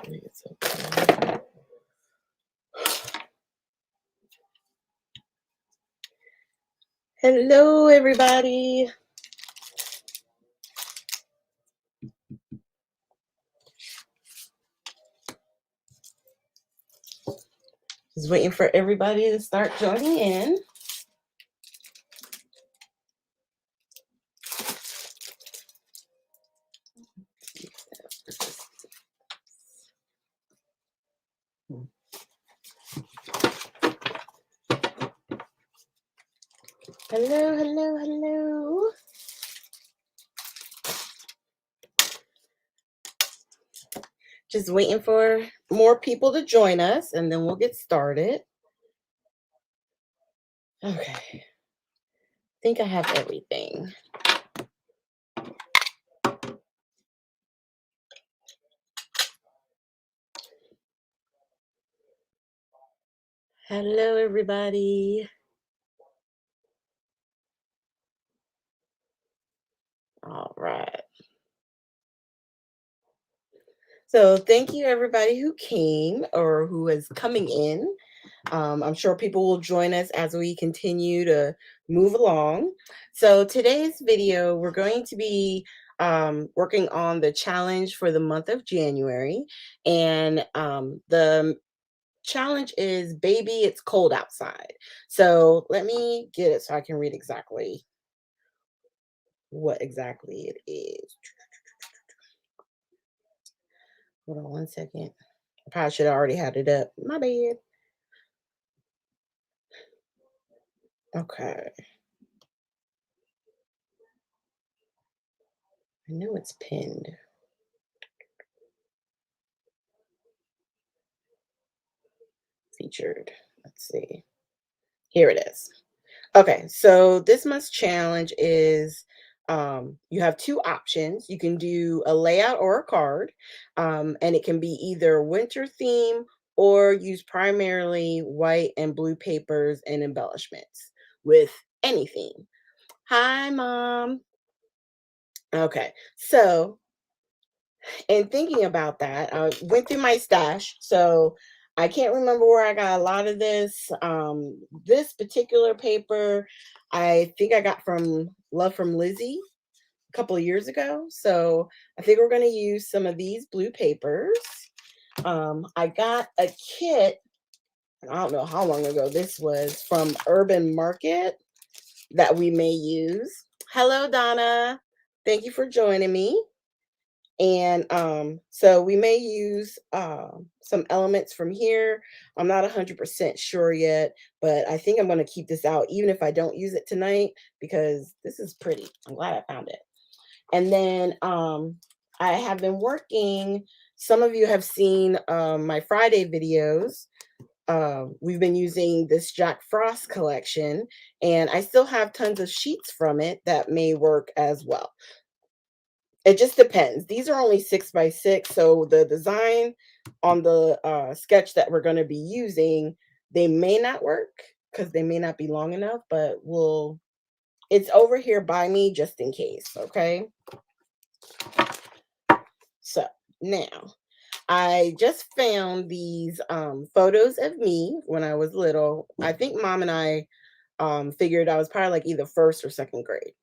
It's okay. Hello, everybody. Just waiting for everybody to start joining in. Hello, hello, hello. Just waiting for more people to join us, and then we'll get started. Okay. I think I have everything. Hello, everybody. All right. So thank you, everybody who came or who is coming in. I'm sure people will join us as we continue to move along. So today's video, we're going to be working on the challenge for the month of January. And the challenge is Baby, It's Cold Outside. So let me get it so I can read exactly what exactly it is. Hold on one second. I probably should have already had it up. My bad. Okay. I know it's pinned. Featured. Let's see. Here it is. Okay, so this month's challenge is you have two options. You can do a layout or a card, and it can be either winter theme or use primarily white and blue papers and embellishments with any theme. Hi, Mom. Okay, so in thinking about that, I went through my stash. So I can't remember where I got a lot of this. This particular paper, I think I got from Love from Lizzie a couple of years ago. So I think we're going to use some of these blue papers. I got a kit, I don't know how long ago this was, from Urban Market that we may use. Hello, Donna. Thank you for joining me. And so we may use some elements from here. I'm not 100% sure yet, but I think I'm going to keep this out even if I don't use it tonight because this is pretty. I'm glad I found it. And then I have been working. Some of you have seen my Friday videos. We've been using this Jack Frost collection, and I still have tons of sheets from it that may work as well. It just depends. These are only 6x6, so the design on the sketch that we're going to be using, they may not work because they may not be long enough, but it's over here by me just in case, okay? So now, I just found these photos of me when I was little. I think Mom and I figured I was probably like either first or second grade.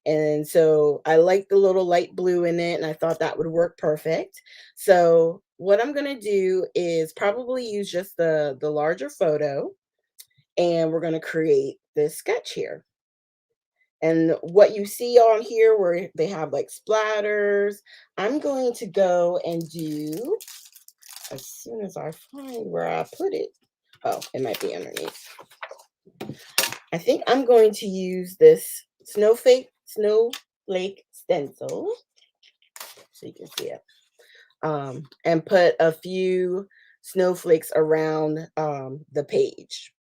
And so I like the little light blue in it, and I thought that would work perfect. So what I'm going to do is probably use just the larger photo, and we're going to create this sketch here. And what you see on here where they have like splatters, I'm going to go and do, as soon as I find where I put it. Oh, it might be underneath. I think I'm going to use this snowflake stencil, so you can see it, and put a few snowflakes around the page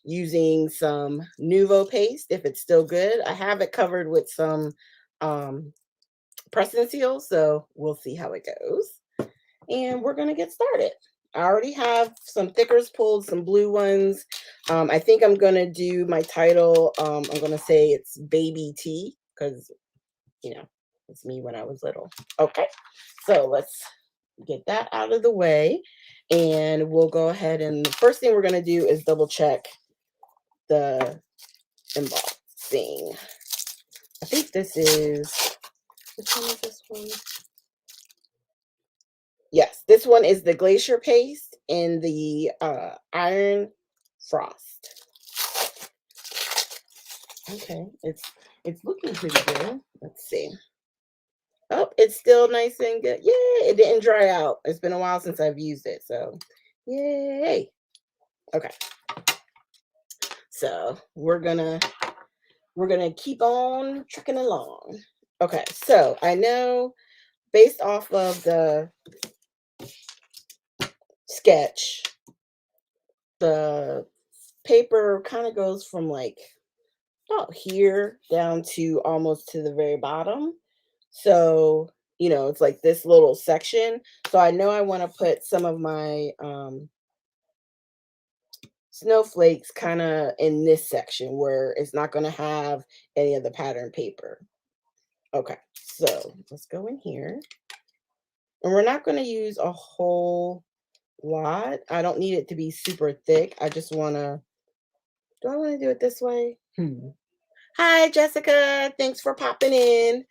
using some Nuvo paste if it's still good. I have it covered with some press and seal, so we'll see how it goes. And we're going to get started. I already have some thickers pulled, some blue ones. I think I'm going to do my title. I'm going to say it's Baby T because, you know, it's me when I was little. Okay, so let's get that out of the way. And we'll go ahead and the first thing we're going to do is double check the embossing. I think this is, which one is this one? Yes, this one is the Glacier Paste and the Iron Frost. Okay, it's looking pretty good. Let's see. Oh, it's still nice and good. Yay, it didn't dry out. It's been a while since I've used it, so yay. Okay. So we're gonna keep on trucking along. Okay, so I know based off of the sketch, the paper kind of goes from like here down to almost to the very bottom. So, it's like this little section. So I know I want to put some of my snowflakes kind of in this section where it's not going to have any of the pattern paper. Okay, so let's go in here. And we're not going to use a whole lot. I don't need it to be super thick. I just want to, do I want to do it this way? Hi, Jessica. Thanks for popping in.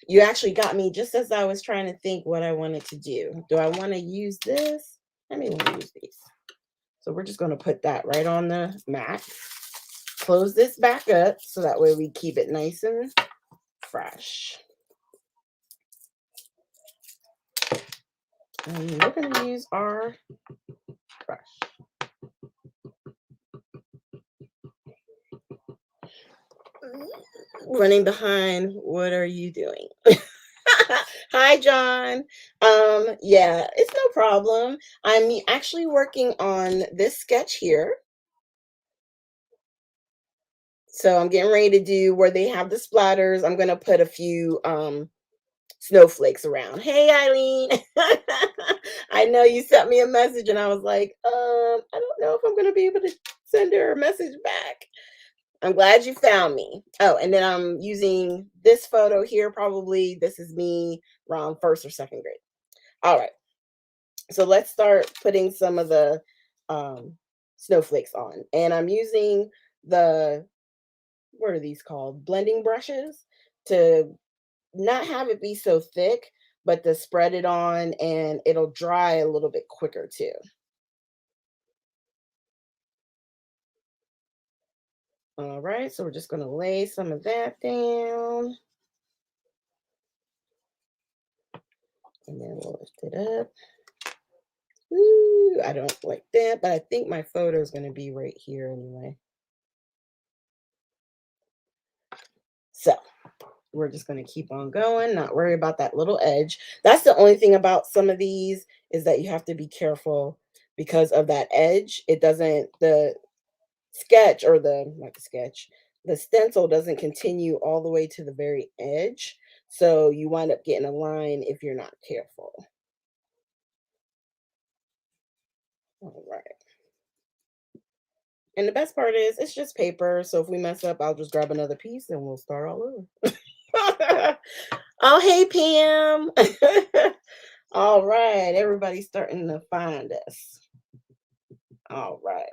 You actually got me just as I was trying to think what I wanted to do. Do I want to use this? I may want to use these. So we're just going to put that right on the mat. Close this back up so that way we keep it nice and fresh. And we're going to use our brush. Running behind, what are you doing? Hi, John. Yeah, it's no problem. I'm actually working on this sketch here. So I'm getting ready to do where they have the splatters. I'm going to put a few snowflakes around. Hey, Eileen. I know you sent me a message and I was like, I don't know if I'm going to be able to send her a message back. I'm glad you found me. Oh, and then I'm using this photo here. Probably this is me around first or second grade. All right. So let's start putting some of the snowflakes on. And I'm using the, what are these called? Blending brushes to not have it be so thick, but to spread it on and it'll dry a little bit quicker too. All right, so we're just going to lay some of that down. And then we'll lift it up. Ooh, I don't like that, but I think my photo is going to be right here anyway. So we're just going to keep on going, not worry about that little edge. That's the only thing about some of these is that you have to be careful because of that edge. It doesn't, the sketch or the, not the sketch, the stencil doesn't continue all the way to the very edge. So you wind up getting a line if you're not careful. All right. And the best part is it's just paper. So if we mess up, I'll just grab another piece and we'll start all over. Oh, hey, Pam. All right. Everybody's starting to find us. All right.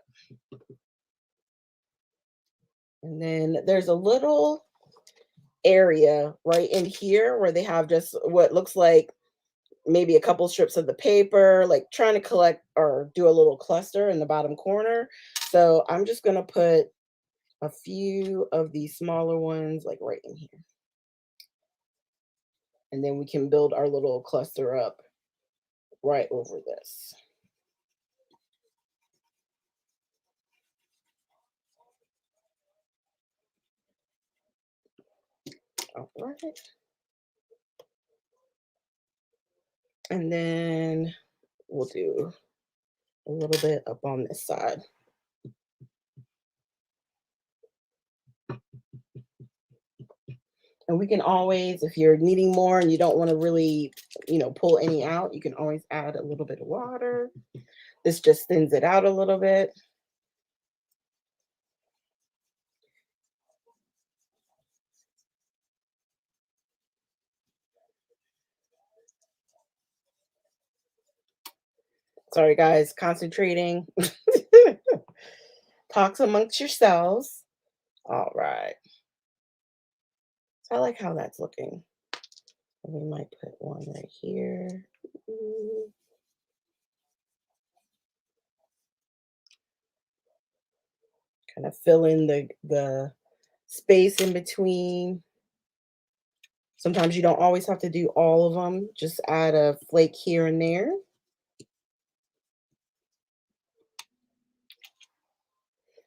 And then there's a little area right in here where they have just what looks like maybe a couple strips of the paper, like trying to collect or do a little cluster in the bottom corner. So I'm just going to put a few of these smaller ones like right in here. And then we can build our little cluster up right over this. All right. And then we'll do a little bit up on this side. And we can always, if you're needing more and you don't want to really, pull any out, you can always add a little bit of water. This just thins it out a little bit. Sorry, guys, concentrating. Talks amongst yourselves. All right. So I like how that's looking. We might put one right here. Kind of fill in the space in between. Sometimes you don't always have to do all of them. Just add a flake here and there.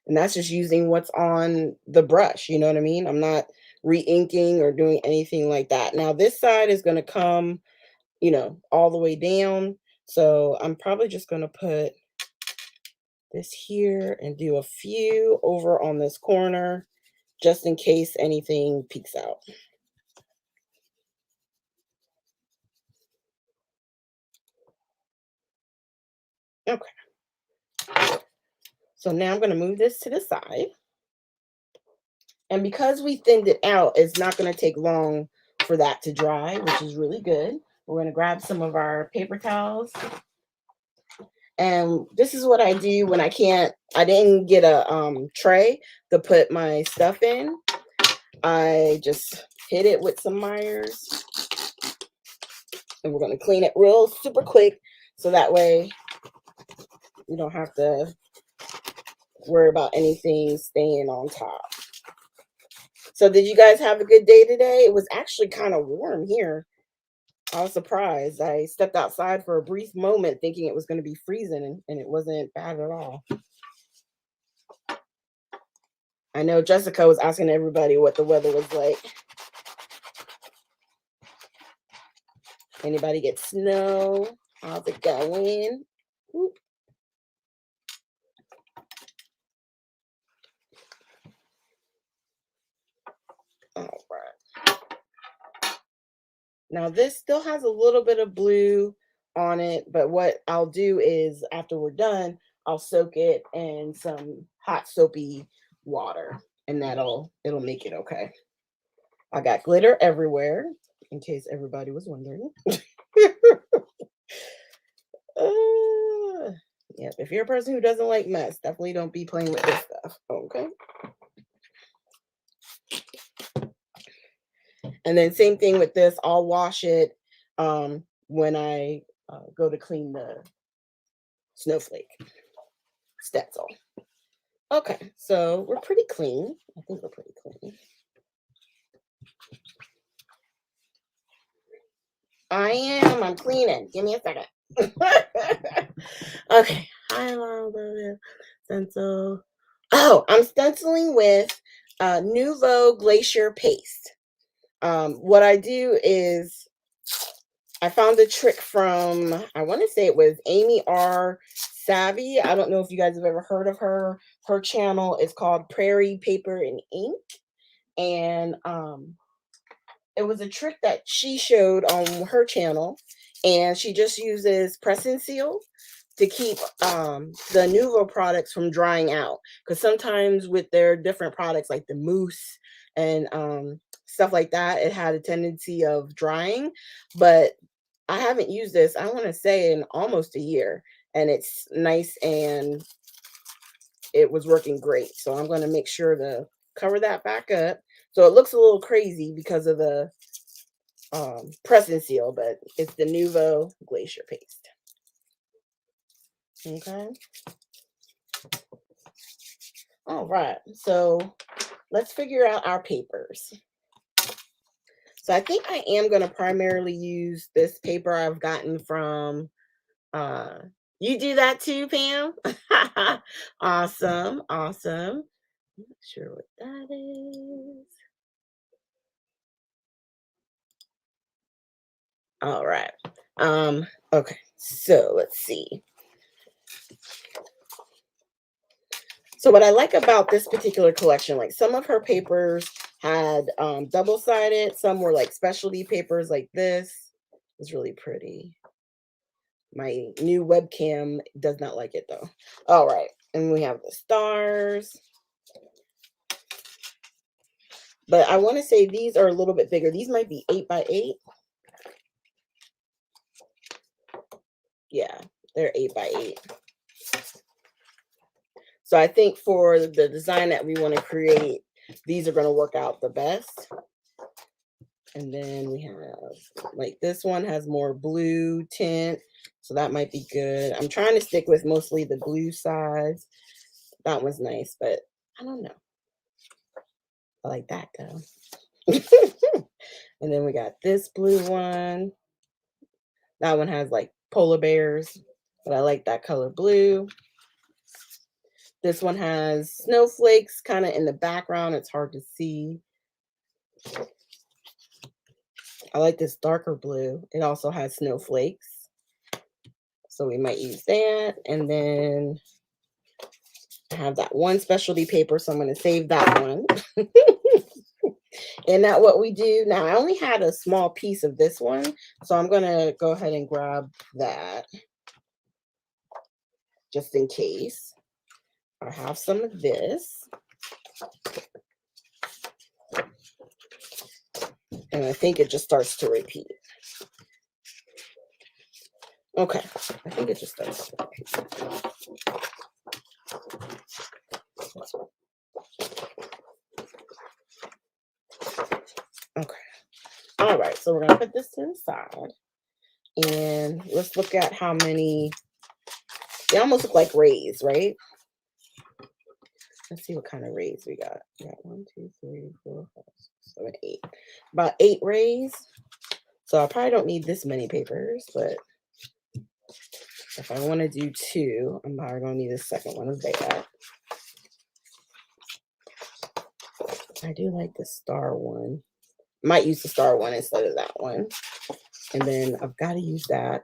And that's just using what's on the brush, you know what I mean? I'm not re-inking or doing anything like that. Now this side is going to come, all the way down. So I'm probably just going to put this here and do a few over on this corner just in case anything peeks out. Okay. So now I'm going to move this to the side. And because we thinned it out, it's not going to take long for that to dry, which is really good. We're going to grab some of our paper towels. And this is what I do when I didn't get a tray to put my stuff in. I just hit it with some Myers. And we're going to clean it real super quick so that way you don't have to worry about anything staying on top. So did you guys have a good day today? It was actually kind of warm here. I was surprised. I stepped outside for a brief moment thinking it was going to be freezing, and it wasn't bad at all. I know Jessica was asking everybody what the weather was like. Anybody get snow? How's it going? Whoop. All right. Now this still has a little bit of blue on it, but what I'll do is after we're done, I'll soak it in some hot soapy water, and it'll make it okay. I got glitter everywhere, in case everybody was wondering. Yep, if you're a person who doesn't like mess, definitely don't be playing with this stuff, okay? And then same thing with this, I'll wash it when I go to clean the snowflake stencil. Okay, so we're pretty clean. I think we're pretty clean. I'm cleaning. Give me a second. Okay, stencil. Oh, I'm stenciling with Nouveau Glacier Paste. What I do is I found a trick from, I want to say it was Amy R. Savvy. I don't know if you guys have ever heard of her. Her channel is called Prairie Paper and Ink. And it was a trick that she showed on her channel. And she just uses press and seal to keep the Nouveau products from drying out. Because sometimes with their different products like the mousse and stuff like that, it had a tendency of drying. But I haven't used this, I want to say, in almost a year. And it's nice and it was working great. So I'm going to make sure to cover that back up. So it looks a little crazy because of the press and seal, but it's the Nouveau Glacier Paste. Okay. All right. So let's figure out our papers. So I think I am going to primarily use this paper I've gotten from, you do that too, Pam? Awesome. Awesome. I'm not sure what that is. All right. Okay. So let's see. So what I like about this particular collection, like some of her papers had double-sided, some were like specialty papers like this. It's really pretty. My new webcam does not like it though. All right. And we have the stars. But I want to say these are a little bit bigger. These might be 8 by 8. Yeah, They're 8x8. So I think for the design that we want to create, these are going to work out the best. And then we have, like, this one has more blue tint, so that might be good. I'm trying to stick with mostly the blue sides. That one's nice, but I don't know. I like that though. And then we got this blue one. That one has like polar bears, but I like that color blue. This one has snowflakes kind of in the background. It's hard to see. I like this darker blue. It also has snowflakes, so we might use that. And then I have that one specialty paper, so I'm going to save that one. And that what we do now, I only had a small piece of this one, so I'm going to go ahead and grab that just in case. I have some of this. And I think it just starts to repeat. Okay, I think it just starts to repeat. Okay. All right, so we're going to put this to the side. And let's look at how many. They almost look like rays, right? Let's see what kind of rays we got. We got 1, 2, 3, 4, 5, 6, 7, 8. About 8 rays. So I probably don't need this many papers, but if I want to do 2, I'm probably going to need a second one of that. I do like the star one. Might use the star one instead of that one. And then I've got to use that.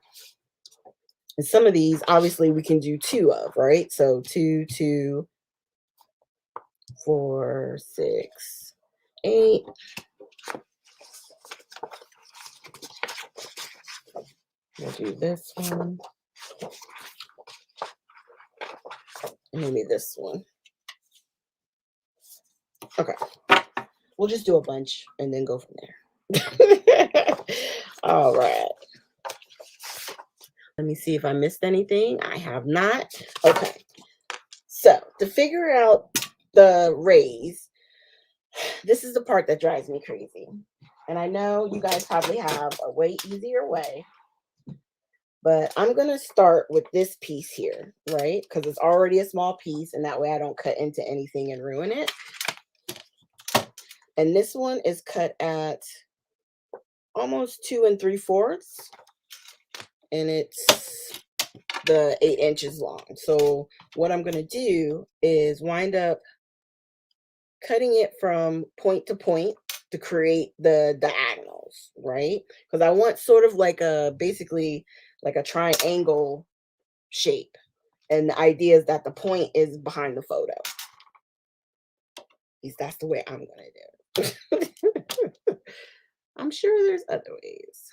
And some of these, obviously, we can do 2 of, right? So 2, 2, 4, 6, 8. We'll do this one. And maybe this one. Okay. We'll just do a bunch and then go from there. All right. Let me see if I missed anything. I have not. Okay. So to figure out the rays, this is the part that drives me crazy. And I know you guys probably have a way easier way. But I'm going to start with this piece here, right? Because it's already a small piece, and that way I don't cut into anything and ruin it. And this one is cut at almost 2 3/4. And it's the 8 inches long. So what I'm going to do is wind up cutting it from point to point to create the diagonals, right? Because I want sort of like a, basically like a triangle shape. And the idea is that the point is behind the photo. At least that's the way I'm going to do it. I'm sure there's other ways.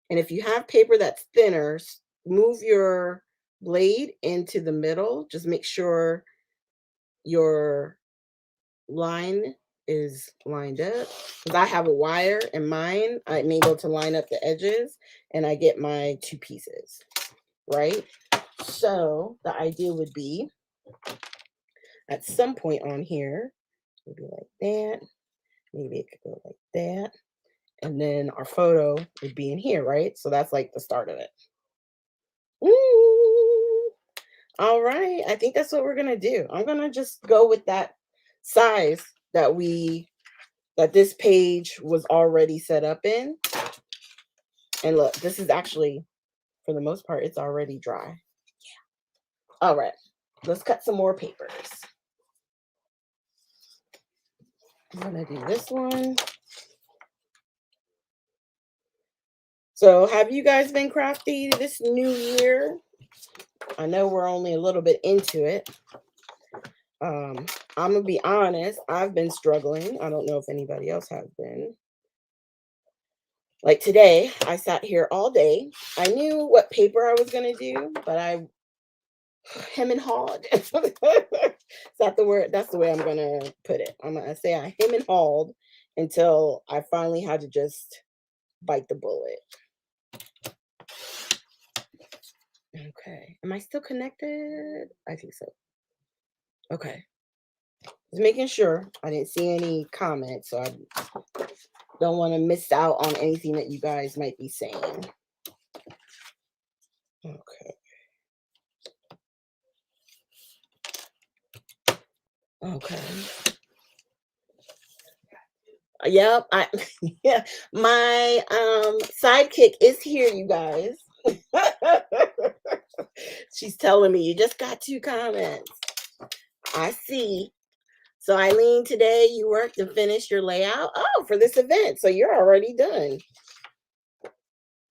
And if you have paper that's thinner, move your blade into the middle. Just make sure your line is lined up. Because I have a wire in mine, I'm able to line up the edges and I get my 2 pieces, right? So the idea would be at some point on here, maybe like that. Maybe it could go like that. And then our photo would be in here, right? So that's like the start of it. Ooh. All right. I think that's what we're going to do. I'm going to just go with that size that this page was already set up in. And look, this is actually, for the most part, it's already dry. Yeah. All right. Let's cut some more papers. I'm going to do this one. So have you guys been crafty this new year? I know we're only a little bit into it. I'm going to be honest. I've been struggling. I don't know if anybody else has been. Like today, I sat here all day. I knew what paper I was going to do, but I hem and hawed. Is that the word? That's the way I'm going to put it. I'm going to say I hem and hawed until I finally had to just bite the bullet. Okay. Am I still connected? I think so. Okay. Just making sure. I didn't see any comments, so I don't want to miss out on anything that you guys might be saying. Okay. Okay. Yep. I yeah. My sidekick is here, you guys. She's telling me you just got 2 comments. I see. So Eileen, today you worked and finished your layout. Oh, for this event. So you're already done.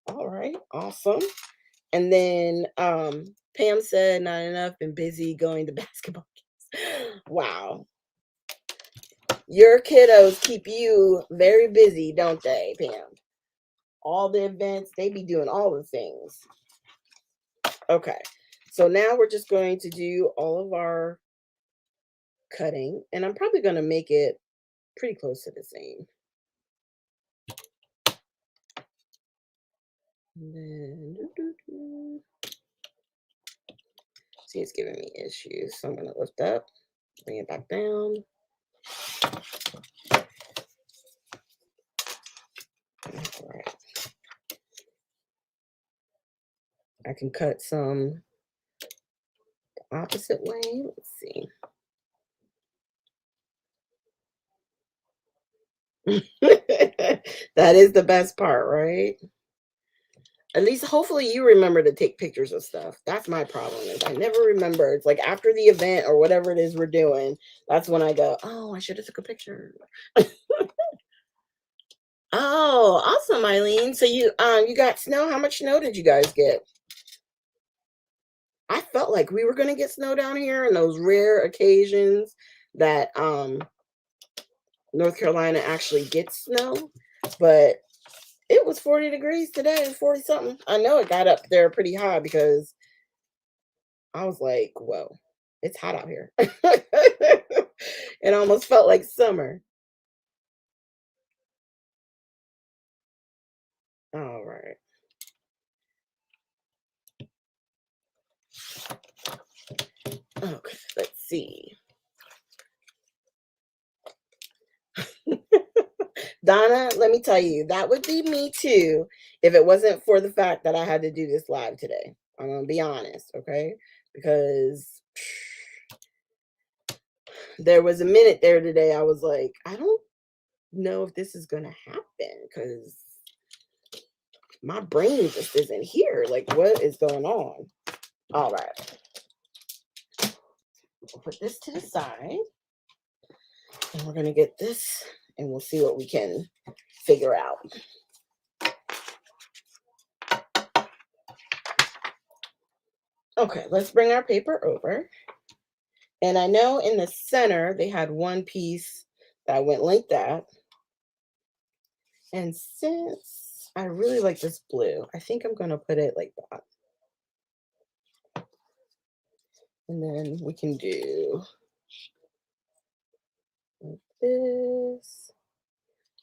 All right, awesome. And then Pam said, not enough, been busy going to basketball games. Wow. Your kiddos keep you very busy, don't they, Pam? All the events, they be doing all the things. Okay. So now we're just going to do all of our cutting, and I'm probably going to make it pretty close to the same. And then, see, it's giving me issues. So I'm going to lift up, bring it back down. All right. I can cut some the opposite way. Let's see. That is the best part, right? At least hopefully you remember to take pictures of stuff. That's my problem is I never remember. It's like after the event or whatever it is we're doing, that's when I go, oh, I should have took a picture. Oh, awesome, Eileen. So you got snow. How much snow did you guys get? I felt like we were gonna get snow down here in those rare occasions that North Carolina actually gets snow, but it was 40 degrees today, 40 something. I know it got up there pretty high because I was like, whoa, it's hot out here. It almost felt like summer. All right. Okay, let's see. Donna, let me tell you, that would be me too if it wasn't for the fact that I had to do this live today. I'm gonna be honest, okay? Because there was a minute there today I was like, I don't know if this is gonna happen because my brain just isn't here. Like, what is going on? All right. We'll put this to the side. And we're going to get this and we'll see what we can figure out. Okay, let's bring our paper over. And I know in the center, they had one piece that went like that. And since I really like this blue, I think I'm going to put it like that. And then we can do like this.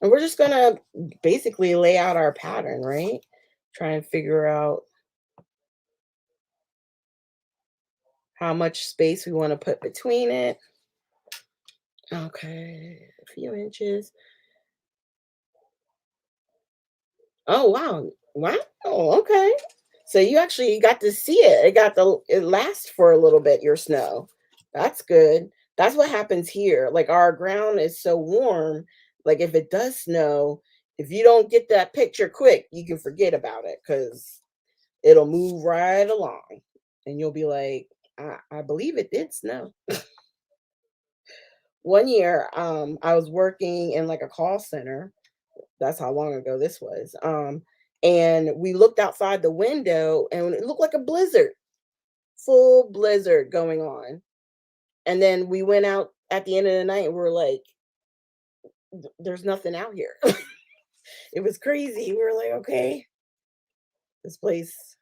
And we're just going to basically lay out our pattern, right? Try and figure out how much space we want to put between it. Okay, a few inches. Oh, wow. Wow. Okay. So you actually got to see it. It lasts for a little bit, your snow. That's good. That's what happens here. Like our ground is so warm. Like if it does snow, if you don't get that picture quick, you can forget about it because it'll move right along. And you'll be like, I believe it did snow. One year, I was working in like a call center. That's how long ago this was. And we looked outside the window and it looked like a blizzard, full blizzard going on. And then we went out at the end of the night and we are like, there's nothing out here. It was crazy. We were like, okay, this place,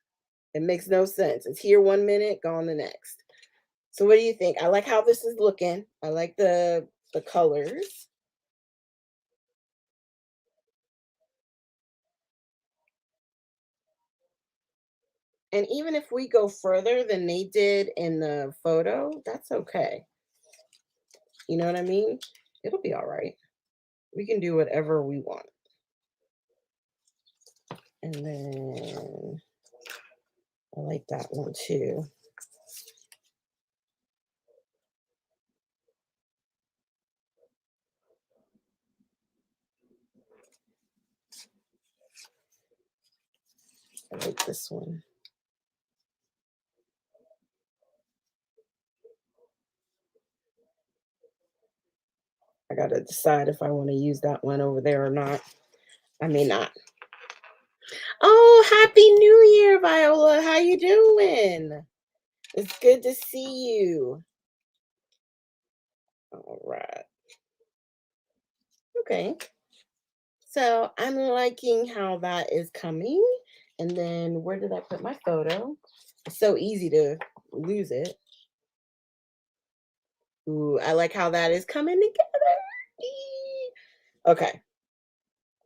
it makes no sense. It's here 1 minute, gone the next. So what do you think? I like how this is looking. I like the colors. And even if we go further than they did in the photo, that's okay. You know what I mean? It'll be all right. We can do whatever we want. And then I like that one too. I like this one. I gotta decide if I want to use that one over there or not. I may not. Oh, happy New Year, Viola. How you doing? It's good to see you. All right. Okay. So I'm liking how that is coming. And then where did I put my photo? It's so easy to lose it. Ooh, I like how that is coming together. Eee. Okay.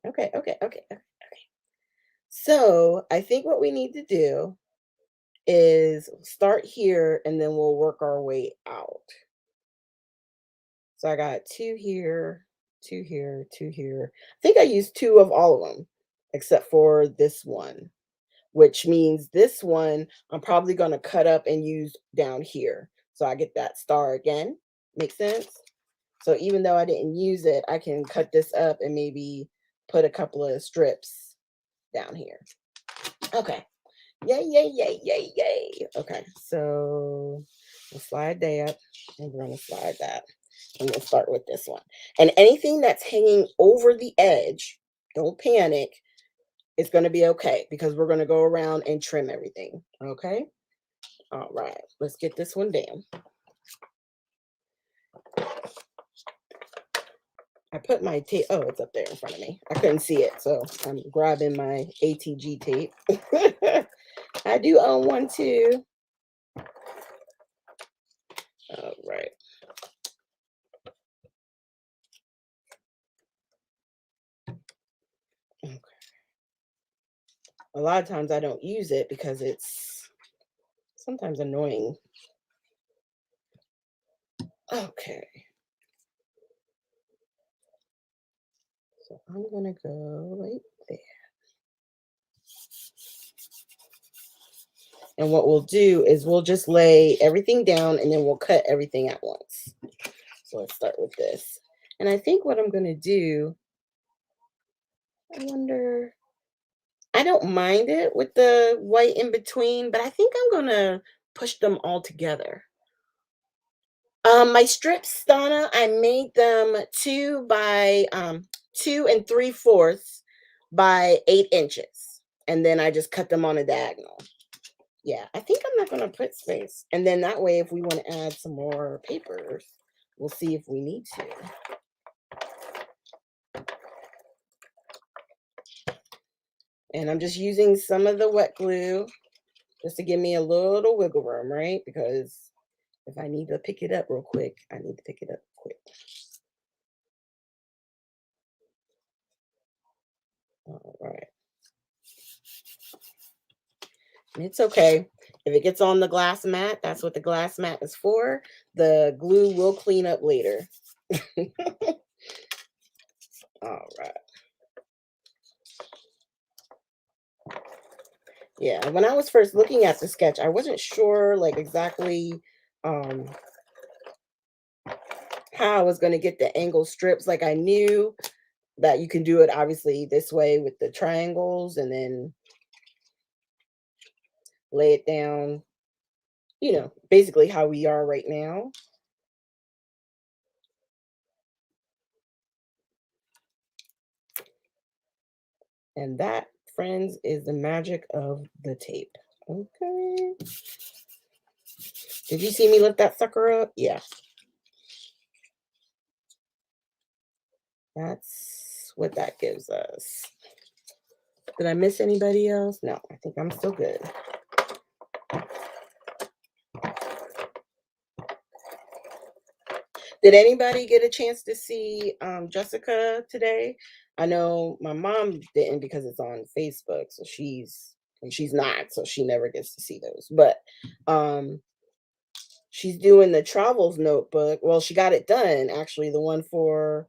Okay. So I think what we need to do is start here and then we'll work our way out. So I got two here, two here, two here. I think I used two of all of them except for this one, which means this one I'm probably going to cut up and use down here. So I get that star again. Make sense? So even though I didn't use it, I can cut this up and maybe put a couple of strips down here. Okay. Yay. Okay, so we'll slide that and we're going to slide that. And we'll start with this one. And anything that's hanging over the edge, don't panic. It's going to be okay because we're going to go around and trim everything. Okay. All right. Let's get this one down. I put my tape. Oh, it's up there in front of me. I couldn't see it. So I'm grabbing my ATG tape. I do own one too. All right. Okay. A lot of times I don't use it because it's sometimes annoying. Okay. So I'm going to go right there. And what we'll do is we'll just lay everything down and then we'll cut everything at once. So let's start with this. And I think what I'm going to do, I wonder, I don't mind it with the white in between, but I think I'm going to push them all together. My strips, Donna, I made them 2 and 3/4 by 8 inches. And then I just cut them on a diagonal. Yeah, I think I'm not going to put space. And then that way, if we want to add some more papers, we'll see if we need to. And I'm just using some of the wet glue just to give me a little wiggle room, right? Because if I need to pick it up real quick, I need to pick it up quick. All right. And it's okay. If it gets on the glass mat, that's what the glass mat is for. The glue will clean up later. All right. Yeah, when I was first looking at the sketch, I wasn't sure like exactly um how I was going to get the angle strips. Like I knew that you can do it obviously this way with the triangles and then lay it down, basically how we are right now. And that, friends, is the magic of the tape. Okay. Did you see me lift that sucker up? Yeah. That's what that gives us. Did I miss anybody else? No, I think I'm still good. Did anybody get a chance to see Jessica today? I know my mom didn't because it's on Facebook, so she's And she's not, so she never gets to see those. But um she's doing the travels notebook. Well, she got it done actually, the one for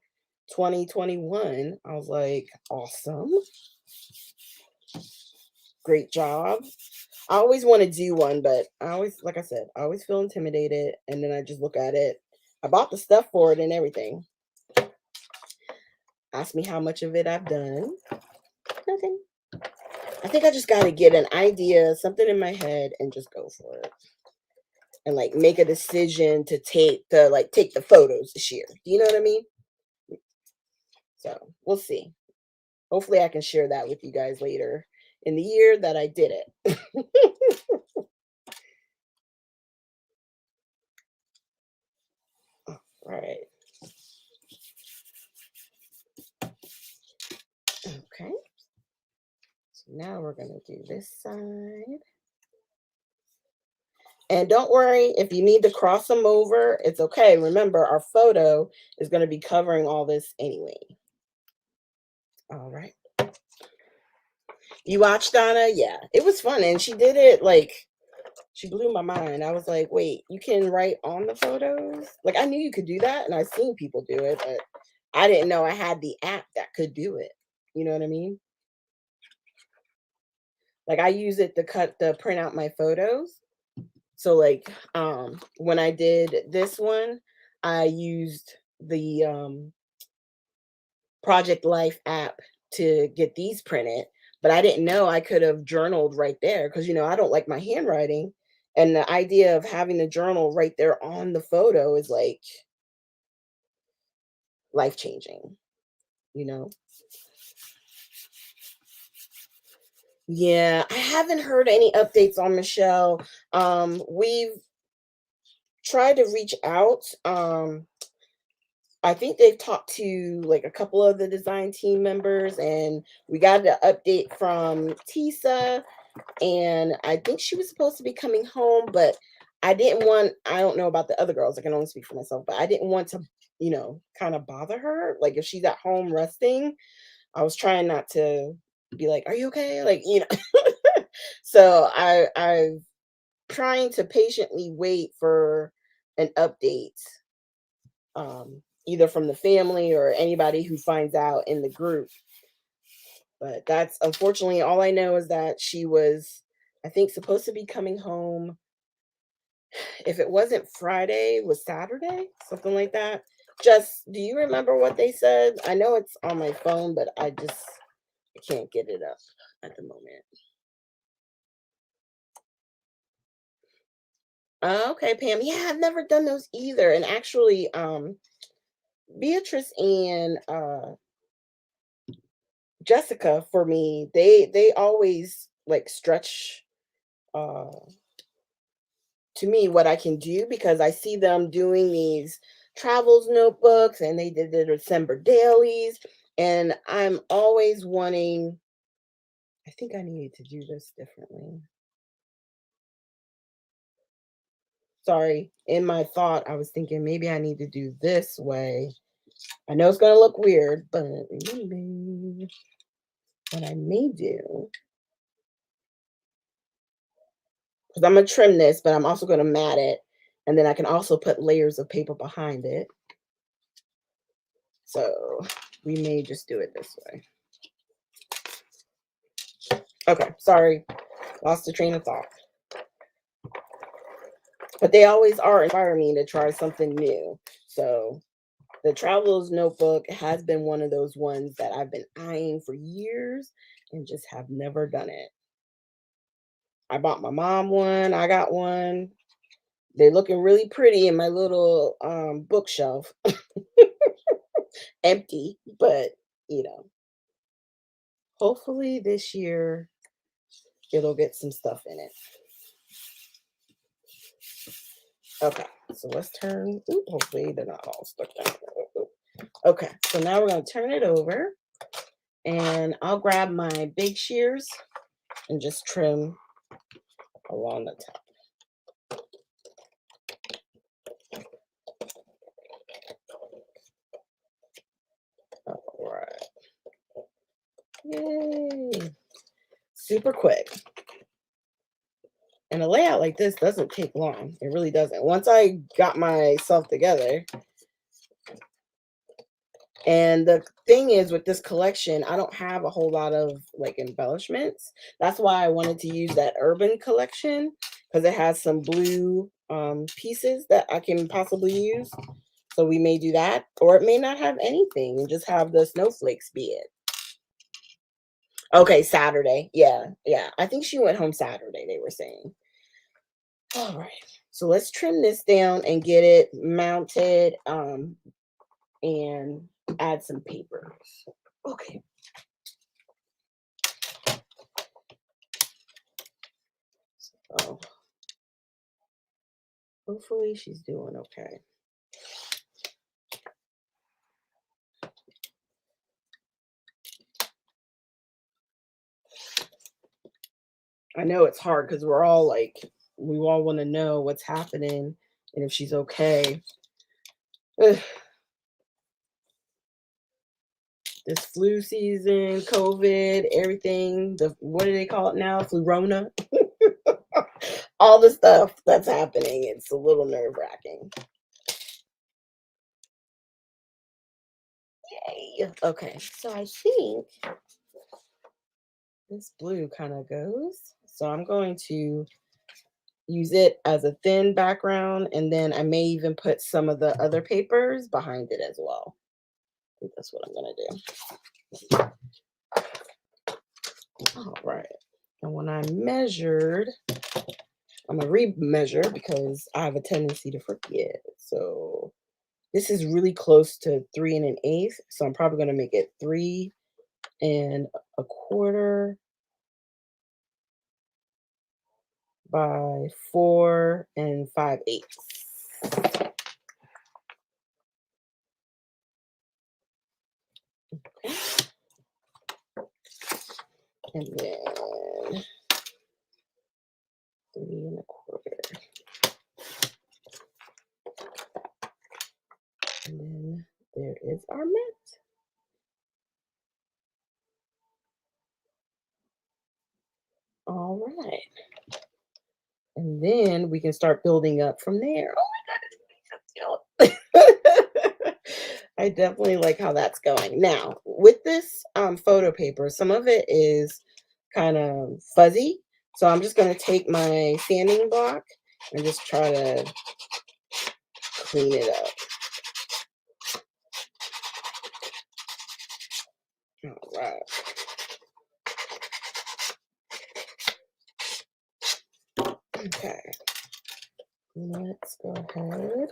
2021. I was like, awesome. Great job. I always want to do one, but I always, like I said, I always feel intimidated. And then I just look at it. I bought the stuff for it and everything. Ask me how much of it I've done. Nothing. I think I just got to get an idea, something in my head, and just go for it. And like make a decision to take the photos this year. Do you know what I mean? So we'll see. Hopefully I can share that with you guys later in the year that I did it. All right. Okay. So now we're going to do this side. And don't worry, if you need to cross them over, it's okay. Remember, our photo is going to be covering all this anyway. All right. You watched Donna? Yeah, it was fun. And she did it like, she blew my mind. I was like, wait, you can write on the photos? Like, I knew you could do that. And I've seen people do it, but I didn't know I had the app that could do it. You know what I mean? Like, I use it to print out my photos. So like when I did this one, I used the Project Life app to get these printed, but I didn't know I could have journaled right there because I don't like my handwriting, and the idea of having the journal right there on the photo is like life changing, you know. Yeah, I haven't heard any updates on Michelle. We've tried to reach out. I think they've talked to like a couple of the design team members, and we got an update from Tisa, and I think she was supposed to be coming home, but I don't know about the other girls. I can only speak for myself, but I didn't want to, kind of bother her. Like if she's at home resting, I was trying not to be like, "Are you okay?" Like, So I'm trying to patiently wait for an update, either from the family or anybody who finds out in the group. But that's unfortunately all I know is that she was, I think, supposed to be coming home. If it wasn't Friday, was Saturday, something like that. Just, do you remember what they said? I know it's on my phone, but I can't get it up at the moment. Okay, Pam. Yeah, I've never done those either. And actually, Beatrice and Jessica, for me, they always like stretch uh to me what I can do because I see them doing these travels notebooks, and they did the December dailies, and I'm always wanting, I think I needed to do this differently. Sorry, in my thought I was thinking maybe I need to do this way. I know it's going to look weird, but maybe what I may do, because I'm going to trim this, but I'm also going to mat it, and then I can also put layers of paper behind it. So we may just do it this way. Okay, sorry, lost the train of thought. But they always are inspiring me to try something new. So the Traveler's Notebook has been one of those ones that I've been eyeing for years and just have never done it. I bought my mom one. I got one. They're looking really pretty in my little bookshelf. Empty, but you know, hopefully this year it'll get some stuff in it. Okay, so let's turn. Ooh, hopefully they're not all stuck down. Okay, so now we're going to turn it over, and I'll grab my big shears and just trim along the top. All right. Yay. Super quick. And a layout like this doesn't take long. It really doesn't. Once I got myself together, and the thing is with this collection, I don't have a whole lot of like embellishments. That's why I wanted to use that urban collection because it has some blue pieces that I can possibly use. So we may do that, or it may not have anything and just have the snowflakes be it. Okay, Saturday. Yeah, yeah. I think she went home Saturday, they were saying. All right. So let's trim this down and get it mounted and add some papers. Okay. So hopefully she's doing okay. I know it's hard because we're all like, we all want to know what's happening and if she's okay. Ugh, this flu season, COVID, everything, the what do they call it now? Flurona. All the stuff that's happening. It's a little nerve-wracking. Yay. Okay, so I think this blue kind of goes. So I'm going to use it as a thin background, and then I may even put some of the other papers behind it as well. I think that's what I'm going to do. All right. And when I measured, I'm going to re-measure because I have a tendency to forget. So this is really close to 3 1/8. So I'm probably going to make it 3 1/4 by 4 5/8. And then 3 1/4. And then there is our mat. All right. And then we can start building up from there. Oh my God. I definitely like how that's going. Now, with this photo paper, some of it is kind of fuzzy. So I'm just going to take my sanding block and just try to clean it up. All right. Okay. Let's go ahead.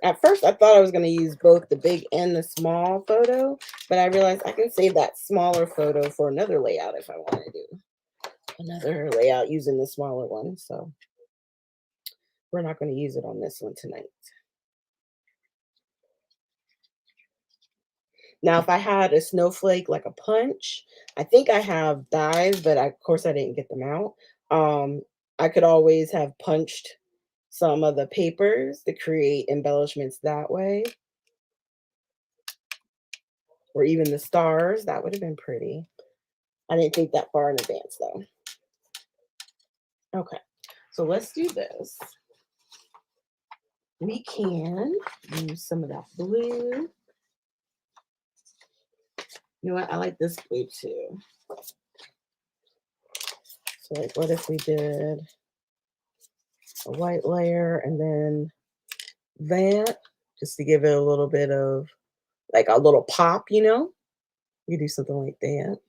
At first, I thought I was going to use both the big and the small photo, but I realized I can save that smaller photo for another layout if I want to do another layout using the smaller one. So we're not going to use it on this one tonight. Now, if I had a snowflake like a punch, I think I have dies, but of course I didn't get them out. I could always have punched some of the papers to create embellishments that way, or even the stars. That would have been pretty. I didn't think that far in advance though. Okay, so let's do this. We can use some of that blue. You know what? I like this blue too. So like, what if we did a white layer and then that, just to give it a little bit of like a little pop, you know? You do something like that.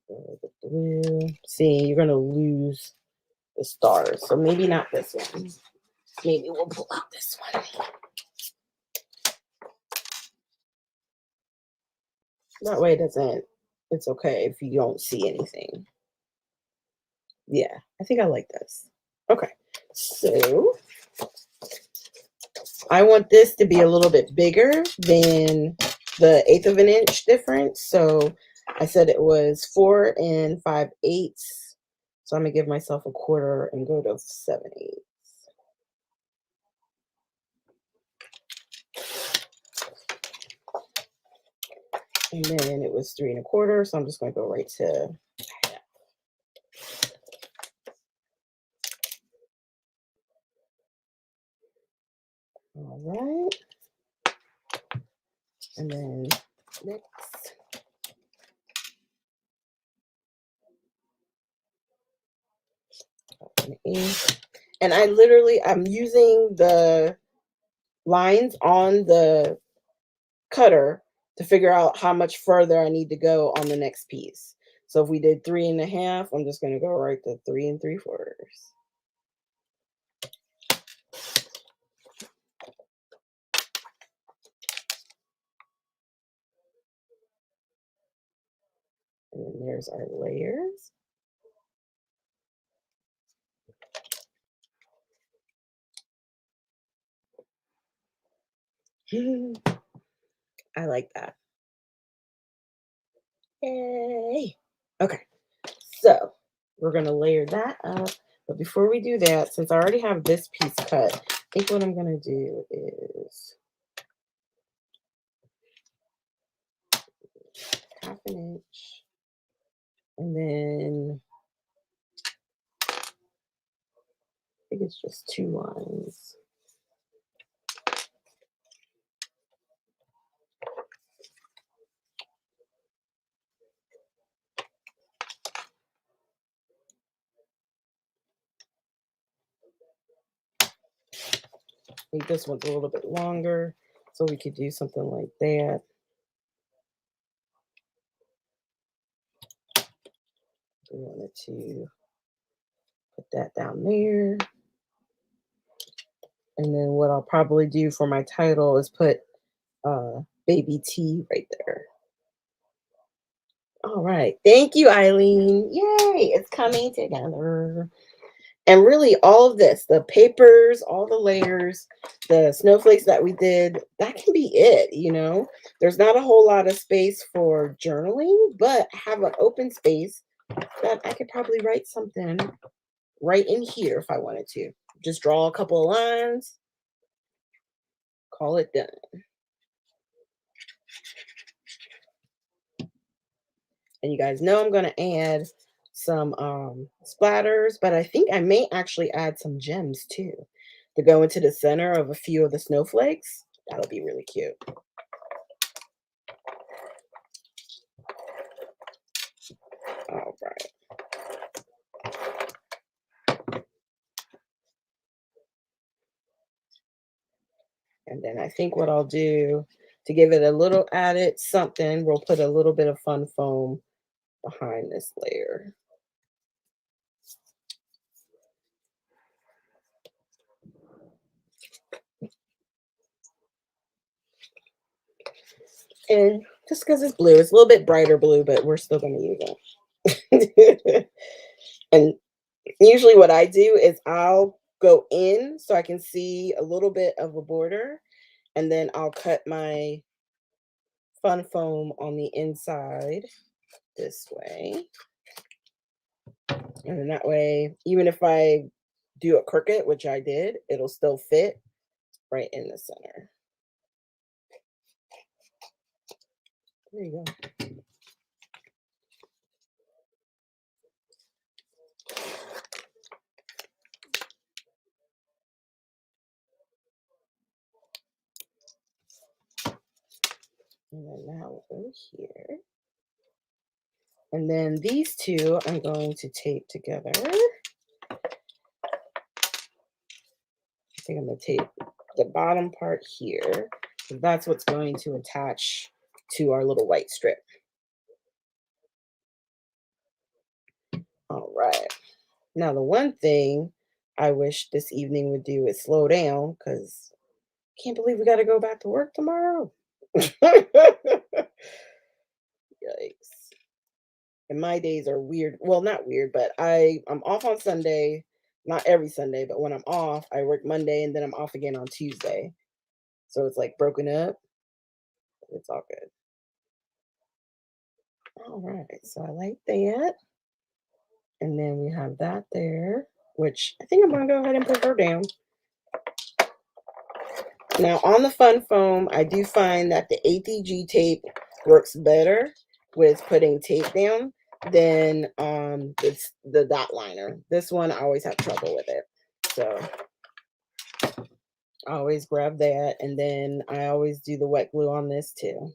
The blue. See, you're gonna lose the stars. So maybe not this one. Maybe we'll pull out this one. That way it doesn't, it's okay if you don't see anything. Yeah, I think I like this. Okay, so I want this to be a little bit bigger than the 1/8 of an inch difference. So I said it was 4 5/8. So I'm gonna give myself a quarter and go to 7/8. And then it was 3 1/4, so I'm just going to go right to half. All right. And then next. And I'm using the lines on the cutter to figure out how much further I need to go on the next piece. So if we did 3 1/2, I'm just going to go right to 3 3/4. And then there's our layers. I like that. Yay. Okay, so we're going to layer that up. But before we do that, since I already have this piece cut, I think what I'm going to do is ½ inch. And then I think it's just 2 lines. I think this one's a little bit longer, so we could do something like that. We wanted to put that down there. And then what I'll probably do for my title is put baby T right there. All right. Thank you, Eileen. Yay, it's coming together. And really, all of this, the papers, all the layers, the snowflakes that we did, that can be it, you know? There's not a whole lot of space for journaling, but I have an open space that I could probably write something right in here if I wanted to. Just draw a couple of lines, call it done. And you guys know I'm going to add some splatters, but I think I may actually add some gems too to go into the center of a few of the snowflakes. That'll be really cute. All right. And then I think what I'll do to give it a little added something, we'll put a little bit of fun foam behind this layer. And just because it's blue, it's a little bit brighter blue, but we're still going to use it. And usually what I do is I'll go in so I can see a little bit of a border, and then I'll cut my fun foam on the inside this way. And then that way, even if I do it crooked, which I did, it'll still fit right in the center. There you go. And then now we'll go here. And then these two I'm going to tape together. I think I'm going to tape the bottom part here. That's what's going to attach to our little white strip. All right. Now, the one thing I wish this evening would do is slow down because I can't believe we got to go back to work tomorrow. Yikes. And my days are weird. Well, not weird, but I'm off on Sunday. Not every Sunday, but when I'm off, I work Monday and then I'm off again on Tuesday. So it's like broken up. It's all good. All right. So I like that. And then we have that there, which I think I'm going to go ahead and put her down. Now, on the fun foam, I do find that the ATG tape works better with putting tape down than it's the dot liner. This one I always have trouble with it. So I always grab that, and then I always do the wet glue on this too.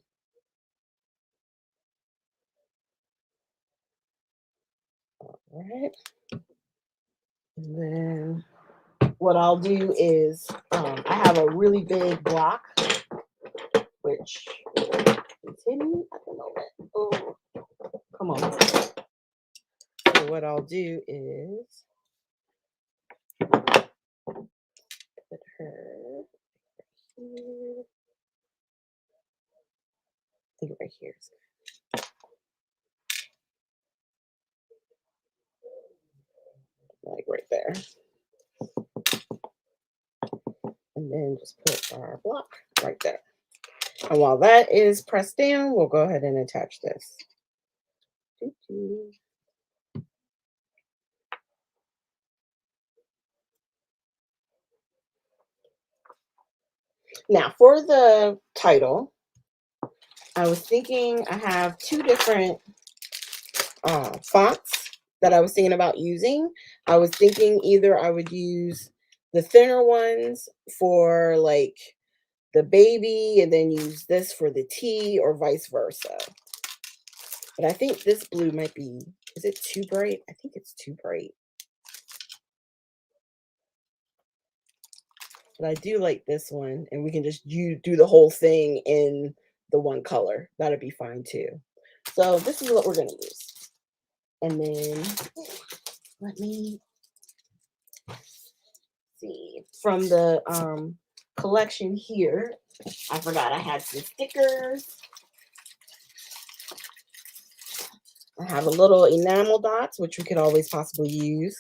All right. And then what I'll do is I have a really big block, which continue at the moment. Oh, come on. So what I'll do is put her here. I think right here is like right there. And then just put our block right there. And while that is pressed down, we'll go ahead and attach this. Now, for the title, I was thinking I have two different fonts that I was thinking about using. I was thinking either I would use the thinner ones for like the baby and then use this for the T or vice versa. But I think this blue might be, is it too bright? I think it's too bright. But I do like this one, and we can just do the whole thing in the one color. That'd be fine too. So this is what we're gonna use. And then let me see. From the collection here, I forgot I had some stickers. I have a little enamel dots, which we could always possibly use.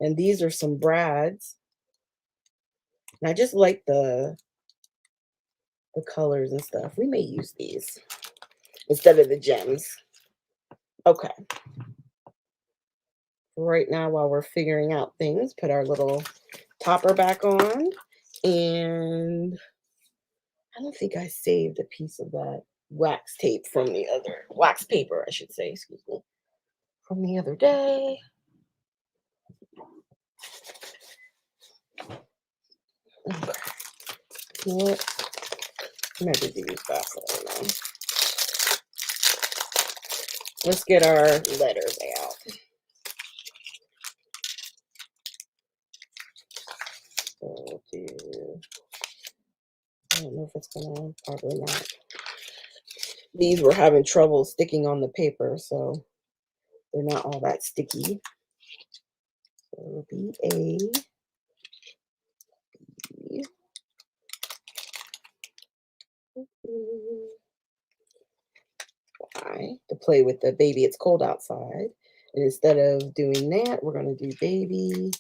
And these are some brads. And I just like the colors and stuff. We may use these instead of the gems. Okay. Right now, while we're figuring out things, put our little topper back on. And I don't think I saved a piece of that wax tape from the other, wax paper, I should say, excuse me, from the other day. Okay. What? Maybe use Vaseline. Let's get our letters out. So we'll do, I don't know if it's gonna, probably not. These were having trouble sticking on the paper, so they're not all that sticky. So it'll be A, B, Y, to play with the baby it's cold outside. And instead of doing that, we're going to do baby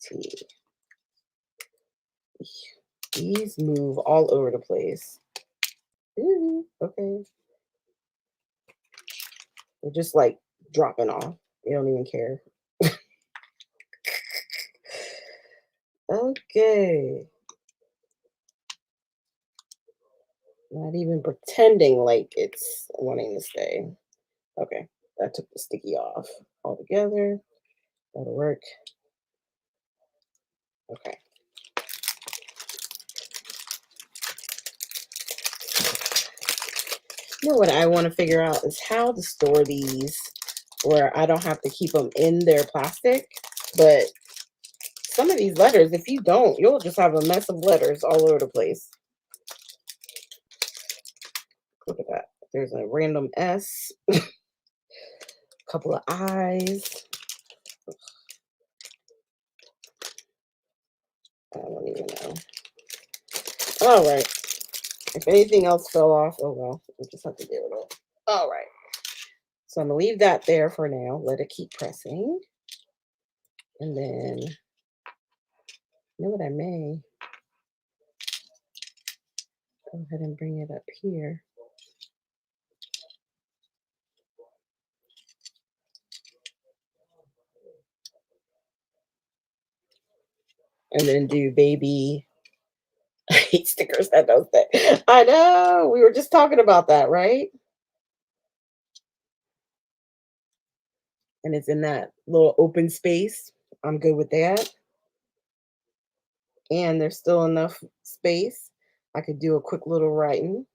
T. These move all over the place. Ooh, okay. They're just like dropping off. They don't even care. Okay. Not even pretending like it's wanting to stay. Okay. That took the sticky off altogether. That'll work. Okay. You know what I want to figure out is how to store these where I don't have to keep them in their plastic. But some of these letters, if you don't, you'll just have a mess of letters all over the place. Look at that. There's a random S, a couple of I's. I don't even know. All right. If anything else fell off, oh well, we'll just have to deal with it. All right. So I'm going to leave that there for now. Let it keep pressing. And then, you know what I may? Go ahead and bring it up here. And then do baby. hate stickers that don't stick. I know. We were just talking about that, right? And it's in that little open space. I'm good with that. And there's still enough space. I could do a quick little writing.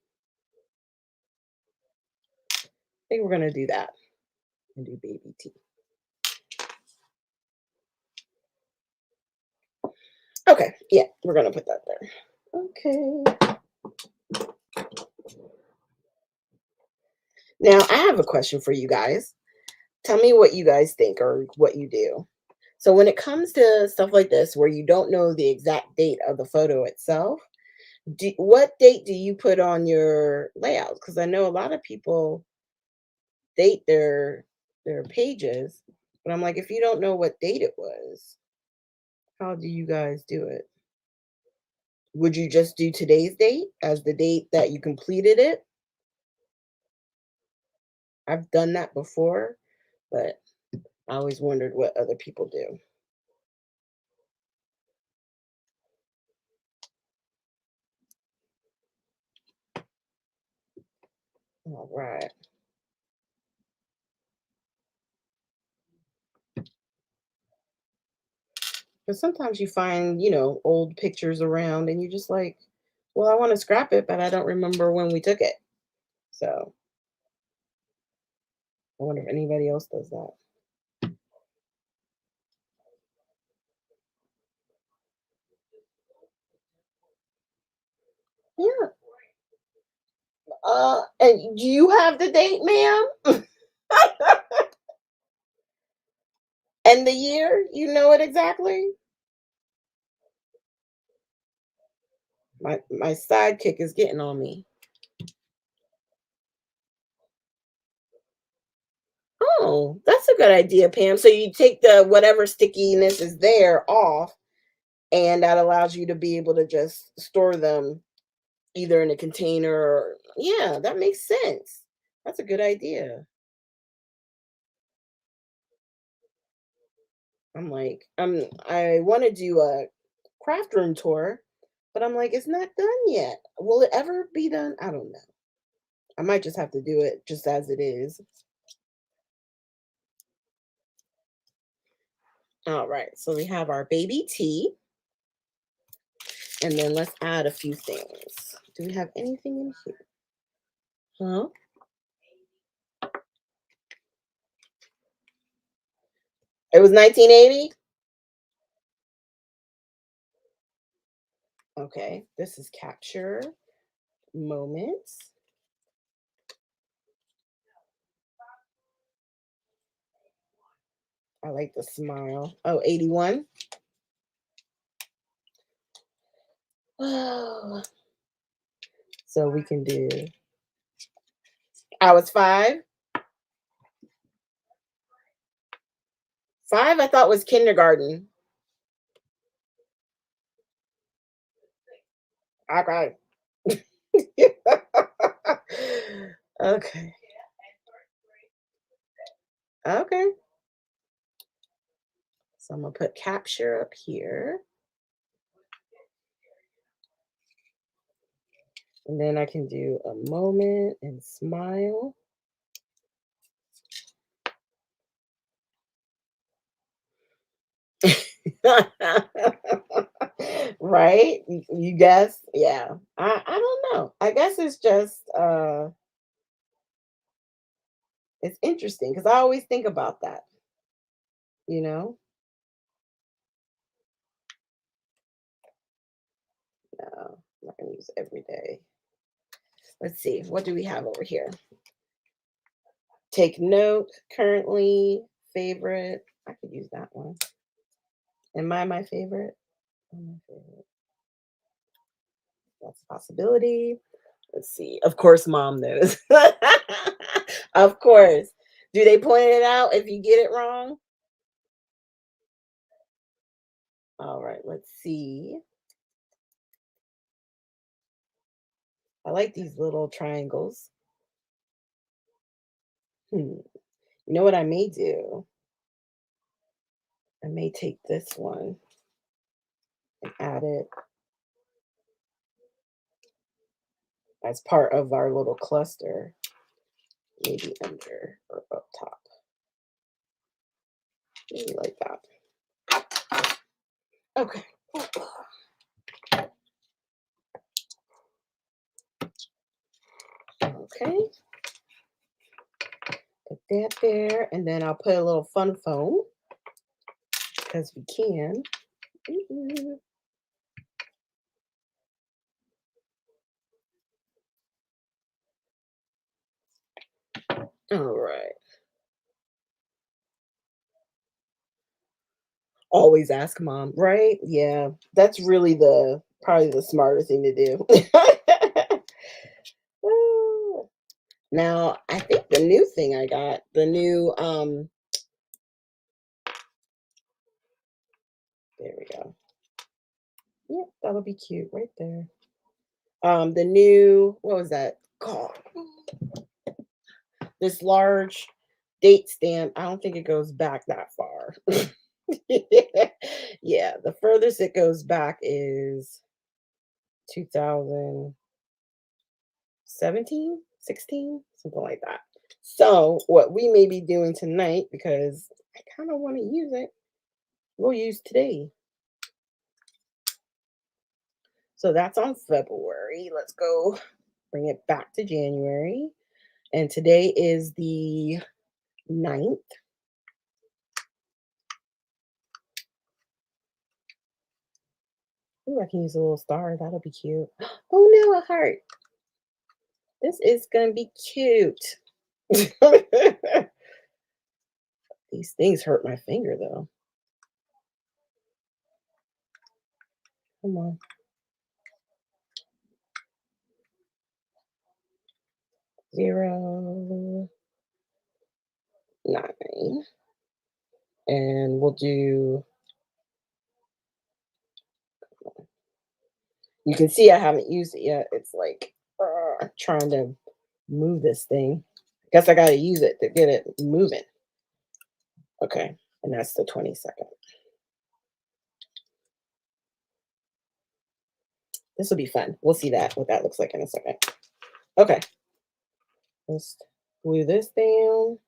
I think we're gonna do that and do baby T. Okay, yeah, we're gonna put that there. Okay. Now I have a question for you guys. Tell me what you guys think or what you do. So when it comes to stuff like this where you don't know the exact date of the photo itself, what date do you put on your layouts? Because I know a lot of people date their pages, but I'm like, if you don't know what date it was, how do you guys do it? Would you just do today's date as the date that you completed it? I've done that before, but I always wondered what other people do. All right. Because sometimes you find, old pictures around and you're just like, well, I want to scrap it, but I don't remember when we took it. So I wonder if anybody else does that. Yeah. And do you have the date, ma'am? And the year? You know it exactly? My sidekick is getting on me. Oh, that's a good idea, Pam. So you take the whatever stickiness is there off, and that allows you to be able to just store them either in a container or yeah, that makes sense. That's a good idea. I'm like, I want to do a craft room tour, but I'm like, it's not done yet. Will it ever be done? I don't know. I might just have to do it just as it is. All right, so we have our baby tea, and then let's add a few things. Do we have anything in here? Huh? It was 1980? Okay, this is capture moments. I like the smile. Oh, 81. Oh, so we can do, I was 5. 5 I thought was kindergarten. Okay. Okay. Okay. So I'm gonna put capture up here. And then I can do a moment and smile. Right? You guess? Yeah. I don't know. I guess it's just it's interesting because I always think about that, you know? No, I'm not gonna use every day. Let's see, what do we have over here? Take note, currently, favorite. I could use that one. Am I my favorite? I'm my favorite. That's a possibility. Let's see. Of course, mom knows. Of course. Do they point it out if you get it wrong? All right, let's see. I like these little triangles. Hmm. You know what I may do? I may take this one and add it as part of our little cluster. Maybe under or up top. Maybe like that. Okay. Okay. Put that there. And then I'll put a little fun foam because we can. All right. Always ask mom, right? Yeah. That's really the probably the smarter thing to do. Now, I think the new thing I got, the new there we go. Yep, that'll be cute right there. The new, what was that called? This large date stamp. I don't think it goes back that far. Yeah, the furthest it goes back is 2017, 16, something like that. So, what we may be doing tonight, because I kind of want to use it, we'll use today. So that's on February. Let's go bring it back to January. And today is the 9th. Ooh, I can use a little star. That'll be cute. Oh no, a heart. This is gonna be cute. These things hurt my finger though. Come on. 0, 9. And we'll do, you can see I haven't used it yet. It's like trying to move this thing. Guess I gotta use it to get it moving. Okay. And that's the 22nd. This will be fun. We'll see that what that looks like in a second. Okay. Let's glue this down.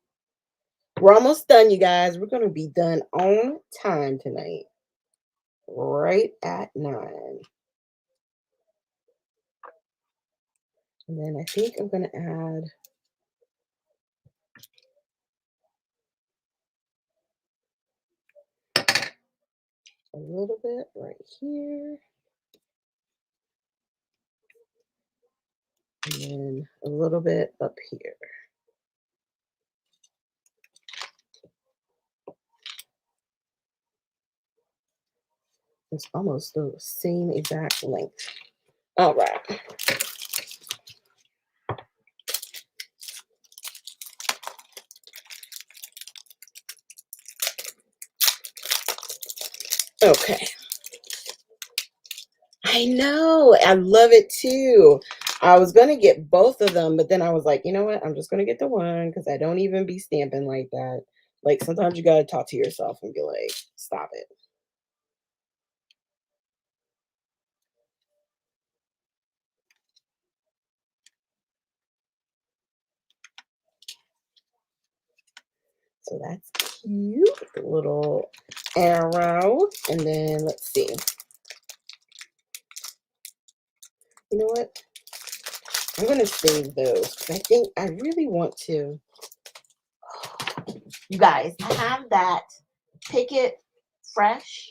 We're almost done, you guys. We're going to be done on time tonight. Right at 9. And then I think I'm going to add a little bit right here. And then a little bit up here. It's almost the same exact length. All right. Okay. I know. I love it too. I was going to get both of them, but then I was like, you know what? I'm just going to get the one because I don't even be stamping like that. Like sometimes you got to talk to yourself and be like, stop it. So that's cute. The little arrow. And then let's see. You know what? I'm going to save those because I think I really want to. You guys, I have that Picket Fresh.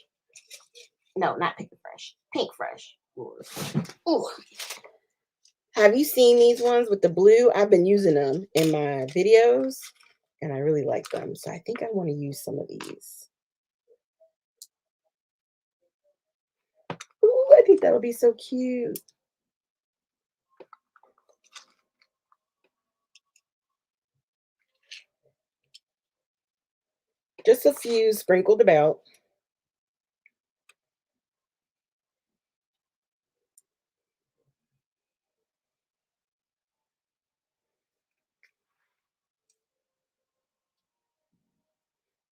No, not Picket Fresh. Pink Fresh. Ooh. Have you seen these ones with the blue? I've been using them in my videos and I really like them. So I think I want to use some of these. Ooh, I think that'll be so cute. Just a few sprinkled about.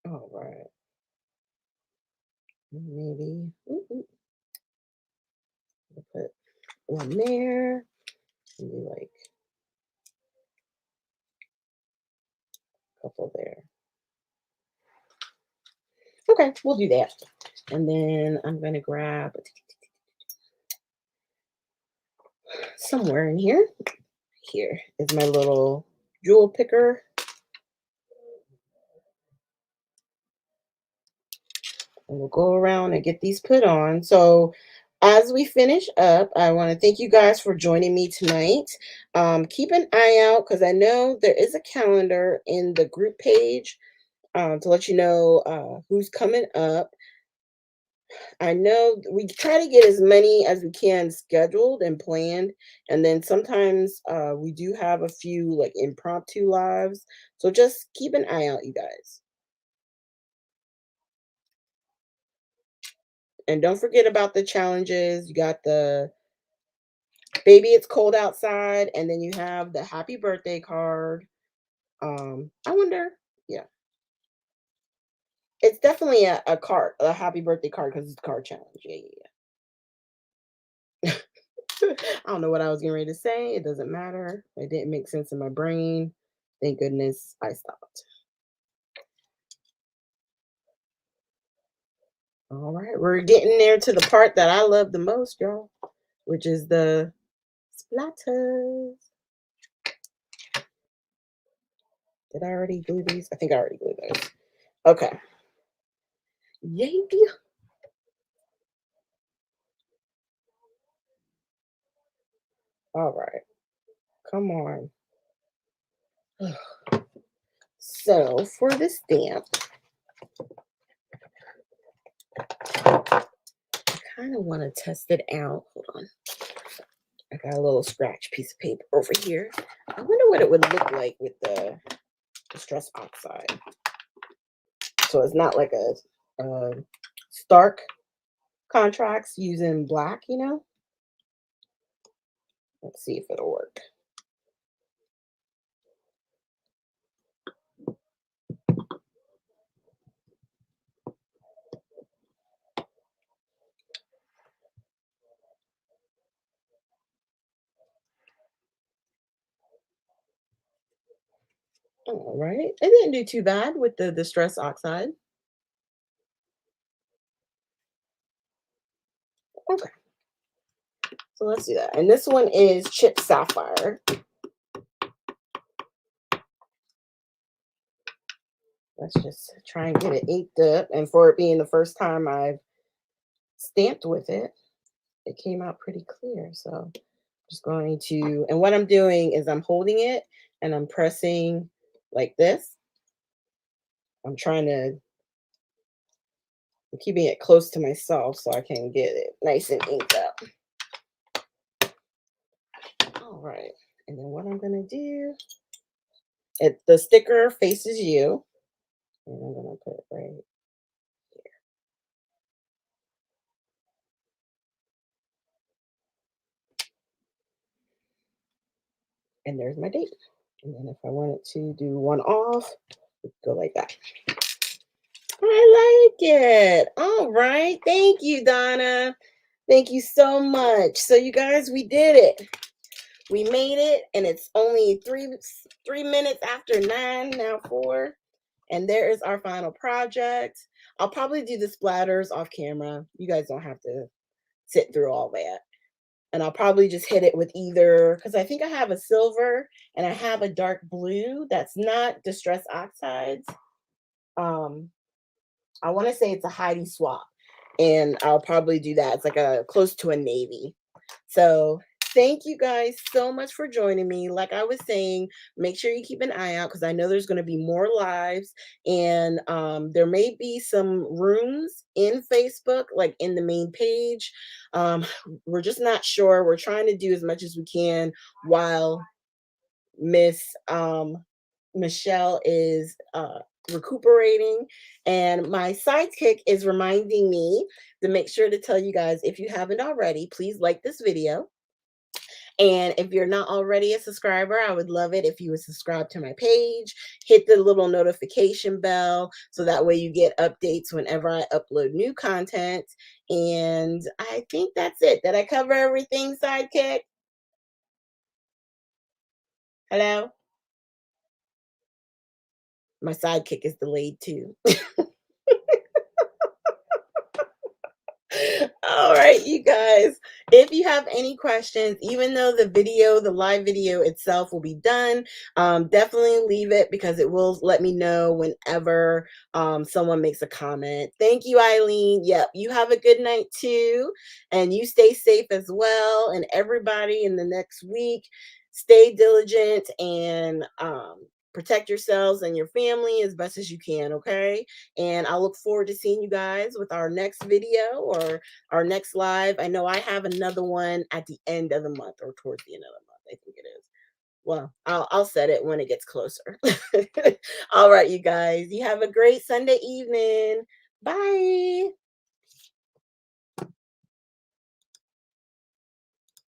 All right. Maybe put one there. Maybe like a couple there. Okay, we'll do that. And then I'm going to grab somewhere in here. Here is my little jewel picker. And we'll go around and get these put on. So as we finish up, I want to thank you guys for joining me tonight. Keep an eye out because I know there is a calendar in the group page to let you know who's coming up. I know we try to get as many as we can scheduled and planned, and then sometimes we do have a few like impromptu lives. So just keep an eye out, you guys. And don't forget about the challenges. You got the baby, it's cold outside, and then you have the happy birthday card. I wonder, yeah, it's definitely a card, a happy birthday card because it's a card challenge. Yeah, yeah, yeah. I don't know what I was getting ready to say. It doesn't matter. It didn't make sense in my brain. Thank goodness I stopped. All right, we're getting there to the part that I love the most, y'all, which is the splatters. Did I already glue these? I think I already glued those. Okay. Yay. All right. Come on. So for the stamp, I kind of want to test it out. Hold on. I got a little scratch piece of paper over here. I wonder what it would look like with the distress oxide. So it's not like a stark contrast using black, you know? Let's see if it'll work. All right. It didn't do too bad with the distress oxide. Okay. So let's do that. And this one is Chip Sapphire. Let's just try and get it inked up. And for it being the first time I've stamped with it, it came out pretty clear. So I'm just going to, and what I'm doing is I'm holding it and I'm pressing like this. I'm trying to, I'm keeping it close to myself so I can get it nice and inked up. All right. And then what I'm going to do, the sticker faces you. And I'm going to put it right here. And there's my date. And then if I wanted to do one off, go like that. I like it. All right. Thank you, Donna. Thank you so much. So you guys, we did it. We made it, and it's only 3 minutes after 9, now 4. And there is our final project. I'll probably do the splatters off camera. You guys don't have to sit through all that. And I'll probably just hit it with either, because I think I have a silver and I have a dark blue that's not distress oxides. I want to say it's a Heidi swap, and I'll probably do that. It's like a close to a navy. So thank you guys so much for joining me. Like I was saying, make sure you keep an eye out because I know there's going to be more lives, and there may be some rooms in Facebook, like in the main page. We're just not sure. We're trying to do as much as we can while Miss Michelle is recuperating. And my sidekick is reminding me to make sure to tell you guys, if you haven't already, please like this video. And if you're not already a subscriber, I would love it if you would subscribe to my page, hit the little notification bell so that way you get updates whenever I upload new content. And I think that's it. Did I cover everything, sidekick? Hello? My sidekick is delayed too. All right, you guys. If you have any questions, even though the live video itself will be done, definitely leave it because it will let me know whenever someone makes a comment. Thank you, Eileen. Yep, you have a good night too, and you stay safe as well. And everybody in the next week, stay diligent and protect yourselves and your family as best as you can. Okay. And I look forward to seeing you guys with our next video or our next live. I know I have another one at the end of the month or towards the end of the month. I think it is. Well, I'll set it when it gets closer. All right, you guys. You have a great Sunday evening. Bye.